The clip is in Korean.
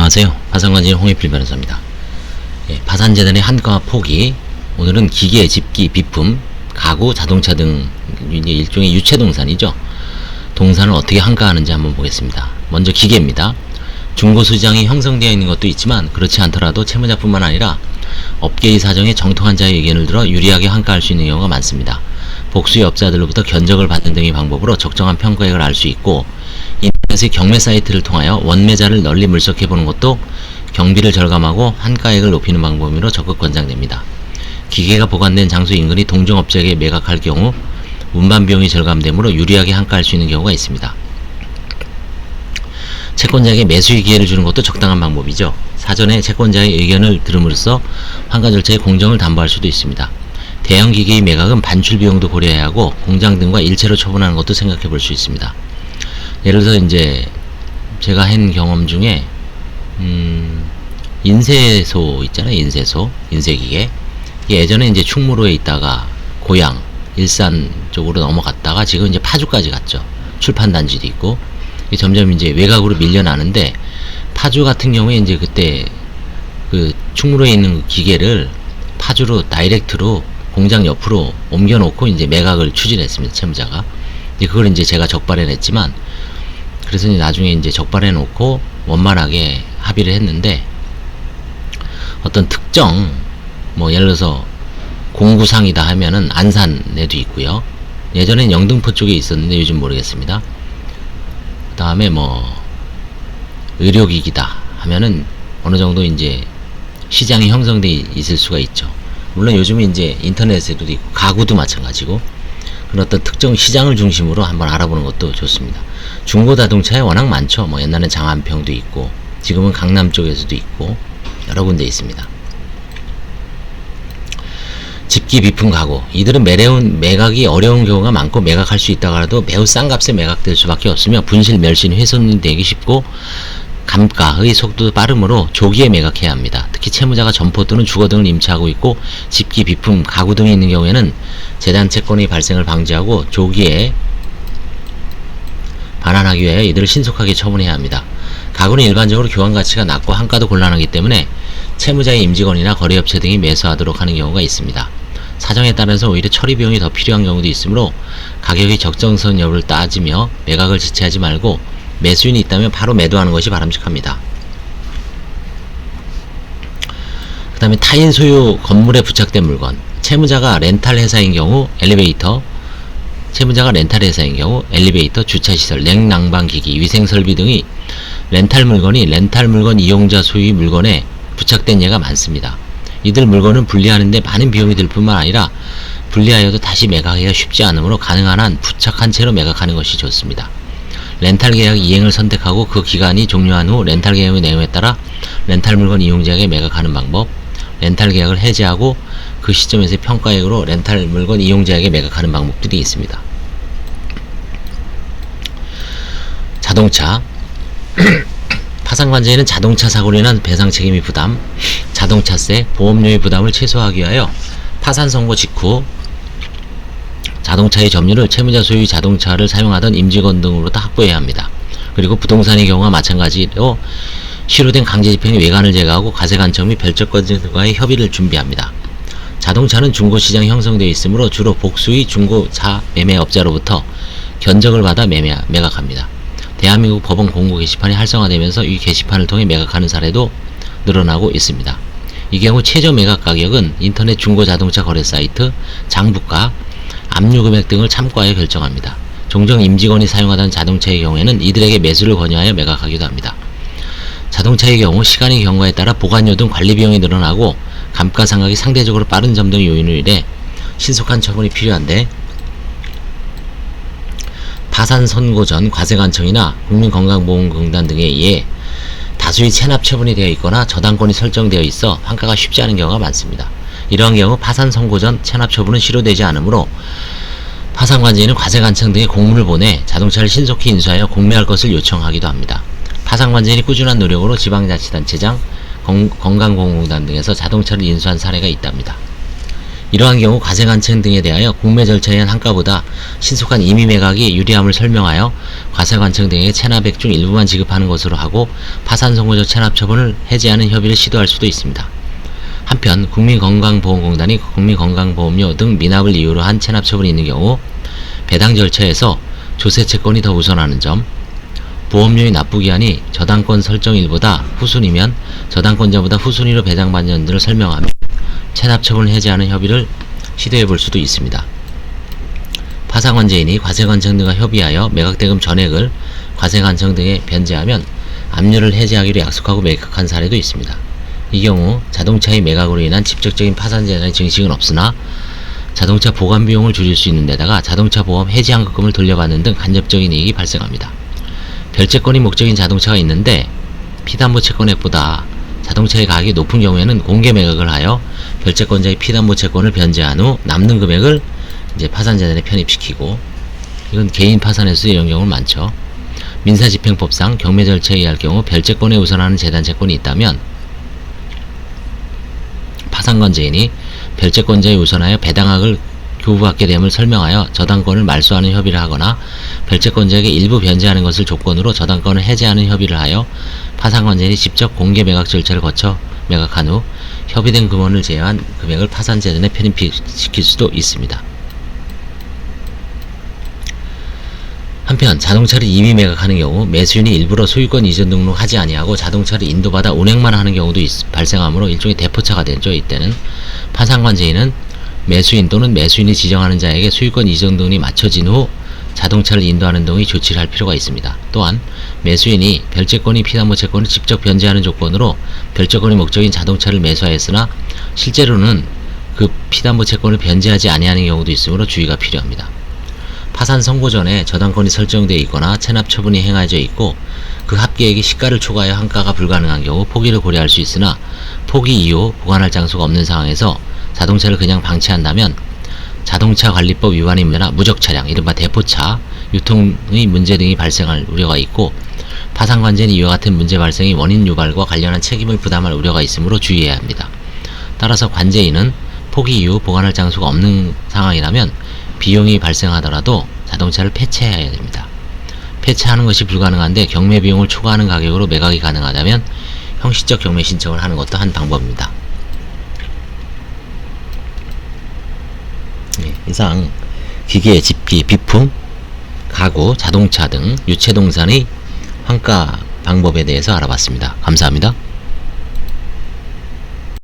안녕하세요. 파산관진 홍익필 변호사입니다. 파산재단의 한가 포기, 오늘은 기계, 집기, 비품, 가구, 자동차 등 일종의 유체동산이죠. 동산을 어떻게 한가하는지 한번 보겠습니다. 먼저 기계입니다. 중고시장이 형성되어 있는 것도 있지만 그렇지 않더라도 채무자뿐만 아니라 업계의 사정에 정통한 자의 의견을 들어 유리하게 한가할 수 있는 경우가 많습니다. 복수의 업자들로부터 견적을 받는 등의 방법으로 적정한 평가액을 알 수 있고, 인터넷의 경매 사이트를 통하여 원매자를 널리 물색해보는 것도 경비를 절감하고 한가액을 높이는 방법으로 적극 권장됩니다. 기계가 보관된 장소 인근이 동종업자에게 매각할 경우 운반 비용이 절감되므로 유리하게 한가할 수 있는 경우가 있습니다. 채권자에게 매수의 기회를 주는 것도 적당한 방법이죠. 사전에 채권자의 의견을 들음으로써 환가 절차의 공정을 담보할 수도 있습니다. 대형 기계의 매각은 반출 비용도 고려해야 하고 공장 등과 일체로 처분하는 것도 생각해 볼 수 있습니다. 예를 들어서 이제 제가 한 경험 중에 인쇄소 있잖아요. 인쇄기계. 예전에 이제 충무로에 있다가 고양, 일산 쪽으로 넘어갔다가 지금 이제 파주까지 갔죠. 출판단지도 있고. 점점 이제 외곽으로 밀려나는데, 파주 같은 경우에 이제 그때 그 충무로에 있는 그 기계를 파주로 다이렉트로 공장 옆으로 옮겨놓고 이제 매각을 추진했습니다. 채무자가. 그걸 이제 제가 적발해 냈지만, 그래서 이제 나중에 이제 적발해 놓고 원만하게 합의를 했는데, 어떤 특정, 뭐 예를 들어서 공구상이다 하면은 안산에도 있고요. 예전엔 영등포 쪽에 있었는데 요즘 모르겠습니다. 그 다음에 뭐 의료기기다 하면은 어느 정도 이제 시장이 형성돼 있을 수가 있죠. 물론 요즘은 이제 인터넷에도 있고 가구도 마찬가지고, 그런 어떤 특정 시장을 중심으로 한번 알아보는 것도 좋습니다. 중고 자동차에 워낙 많죠. 뭐 옛날엔 장안평도 있고 지금은 강남 쪽에서도 있고 여러 군데 있습니다. 집기, 비품, 가구, 이들은 매각이 어려운 경우가 많고 매각할 수 있다고 하더라도 매우 싼 값에 매각될 수밖에 없으며 분실, 멸신, 훼손이 되기 쉽고 감가의 속도도 빠르므로 조기에 매각해야 합니다. 특히 채무자가 점포 또는 주거 등을 임차하고 있고 집기, 비품, 가구 등이 있는 경우에는 재단 채권의 발생을 방지하고 조기에 반환하기 위하여 이들을 신속하게 처분해야 합니다. 가구는 일반적으로 교환 가치가 낮고 한가도 곤란하기 때문에 채무자의 임직원이나 거래업체 등이 매수하도록 하는 경우가 있습니다. 사정에 따라서 오히려 처리 비용이 더 필요한 경우도 있으므로 가격의 적정선 여부를 따지며 매각을 지체하지 말고 매수인이 있다면 바로 매도하는 것이 바람직합니다. 그 다음에 타인 소유 건물에 부착된 물건, 채무자가 렌탈 회사인 경우 엘리베이터, 주차시설, 냉난방기기, 위생설비 등의 렌탈 물건이 렌탈 물건 이용자 소유의 물건에 부착된 예가 많습니다. 이들 물건은 분리하는데 많은 비용이 들 뿐만 아니라 분리하여도 다시 매각하기가 쉽지 않으므로 가능한 한 부착한 채로 매각하는 것이 좋습니다. 렌탈 계약 이행을 선택하고 그 기간이 종료한 후 렌탈 계약의 내용에 따라 렌탈 물건 이용자에게 매각하는 방법, 렌탈 계약을 해지하고 그 시점에서의 평가액으로 렌탈 물건 이용자에게 매각하는 방법들이 있습니다. 자동차 파산관제에는 자동차 사고로 인한 배상 책임의 부담, 자동차세, 보험료의 부담을 최소화하기 위하여 파산 선고 직후 자동차의 점유를 채무자 소유의 자동차를 사용하던 임직원 등으로부터 확보해야 합니다. 그리고 부동산의 경우와 마찬가지로 실효된 강제집행의 외관을 제거하고 과세관청 및 별적권자들과의 협의를 준비합니다. 자동차는 중고시장이 형성되어 있으므로 주로 복수의 중고차 매매업자로부터 견적을 받아 매각합니다. 대한민국 법원 공고 게시판이 활성화되면서 이 게시판을 통해 매각하는 사례도 늘어나고 있습니다. 이 경우 최저 매각 가격은 인터넷 중고자동차 거래 사이트, 장부가, 압류금액 등을 참고하여 결정합니다. 종종 임직원이 사용하던 자동차의 경우에는 이들에게 매수를 권유하여 매각하기도 합니다. 자동차의 경우 시간의 경과에 따라 보관료 등 관리비용이 늘어나고 감가상각이 상대적으로 빠른 점 등의 요인으로 인해 신속한 처분이 필요한데, 파산 선고 전 과세관청이나 국민건강보험공단 등에 의해 다수의 체납 처분이 되어 있거나 저당권이 설정되어 있어 환가가 쉽지 않은 경우가 많습니다. 이러한 경우 파산 선고 전 체납 처분은 실효되지 않으므로 파산관제인은 과세관청 등에 공문을 보내 자동차를 신속히 인수하여 공매할 것을 요청하기도 합니다. 파산관제인이 꾸준한 노력으로 지방자치단체장, 건강보험공단 등에서 자동차를 인수한 사례가 있답니다. 이러한 경우 과세관청 등에 대하여 공매 절차에 의한 한가보다 신속한 임의 매각이 유리함을 설명하여 과세관청 등에게 체납액 중 일부만 지급하는 것으로 하고 파산선고적 체납처분을 해제하는 협의를 시도할 수도 있습니다. 한편 국민건강보험공단이 국민건강보험료 등 미납을 이유로 한 체납처분이 있는 경우 배당 절차에서 조세채권이 더 우선하는 점, 보험료의 납부기한이 저당권 설정일보다 후순위면 저당권자보다 후순위로 배당받는 점들을 설명하며 체납처분을 해제하는 협의를 시도해 볼 수도 있습니다. 파산관제인이 과세관청 등과 협의하여 매각대금 전액을 과세관청 등에 변제하면 압류를 해제하기로 약속하고 매각한 사례도 있습니다. 이 경우 자동차의 매각으로 인한 직접적인 파산재산의 증식은 없으나 자동차 보관 비용을 줄일 수 있는 데다가 자동차 보험 해지환급금을 돌려받는 등 간접적인 이익이 발생합니다. 별채권이 목적인 자동차가 있는데 피담보 채권액보다 자동차의 가격이 높은 경우에는 공개 매각을 하여 별채권자의 피담보 채권을 변제한 후 남는 금액을 이제 파산재산에 편입시키고, 이건 개인 파산에서 이런 경우는 많죠. 민사집행법상 경매 절차에 의할 경우 별채권에 우선하는 재단채권이 있다면 파산관제인이 별채권자에 우선하여 배당액을 교부받게 됨을 설명하여 저당권을 말소하는 협의를 하거나 별채권자에게 일부 변제하는 것을 조건으로 저당권을 해제하는 협의를 하여 파산관제인이 직접 공개 매각 절차를 거쳐 매각한 후 협의된 금원을 제외한 금액을 파산재단에 편입시킬 수도 있습니다. 한편 자동차를 임의 매각하는 경우 매수인이 일부러 소유권 이전 등록하지 아니하고 자동차를 인도받아 운행만 하는 경우도 발생하므로 일종의 대포차가 되죠. 이때는 파산관제인은 매수인 또는 매수인이 지정하는 자에게 소유권 이전 등록이 맞춰진 후 자동차를 인도하는 등의 조치를 할 필요가 있습니다. 또한 매수인이 별채권이 피담보 채권을 직접 변제하는 조건으로 별채권의 목적인 자동차를 매수하였으나 실제로는 그 피담보 채권을 변제하지 아니하는 경우도 있으므로 주의가 필요합니다. 파산 선고 전에 저당권이 설정되어 있거나 체납 처분이 행해져 있고 그 합계액이 시가를 초과하여 한가가 불가능한 경우 포기를 고려할 수 있으나 포기 이후 보관할 장소가 없는 상황에서 자동차를 그냥 방치한다면 자동차관리법 위반의 문제나 무적차량, 이른바 대포차, 유통의 문제 등이 발생할 우려가 있고 파산관제는 이와 같은 문제 발생이 원인 유발과 관련한 책임을 부담할 우려가 있으므로 주의해야 합니다. 따라서 관제인은 포기 이후 보관할 장소가 없는 상황이라면 비용이 발생하더라도 자동차를 폐차해야 됩니다. 폐차하는 것이 불가능한데 경매 비용을 초과하는 가격으로 매각이 가능하다면 형식적 경매 신청을 하는 것도 한 방법입니다. 이상 기계, 집기, 비품, 가구, 자동차 등 유체동산의 환가 방법에 대해서 알아봤습니다. 감사합니다.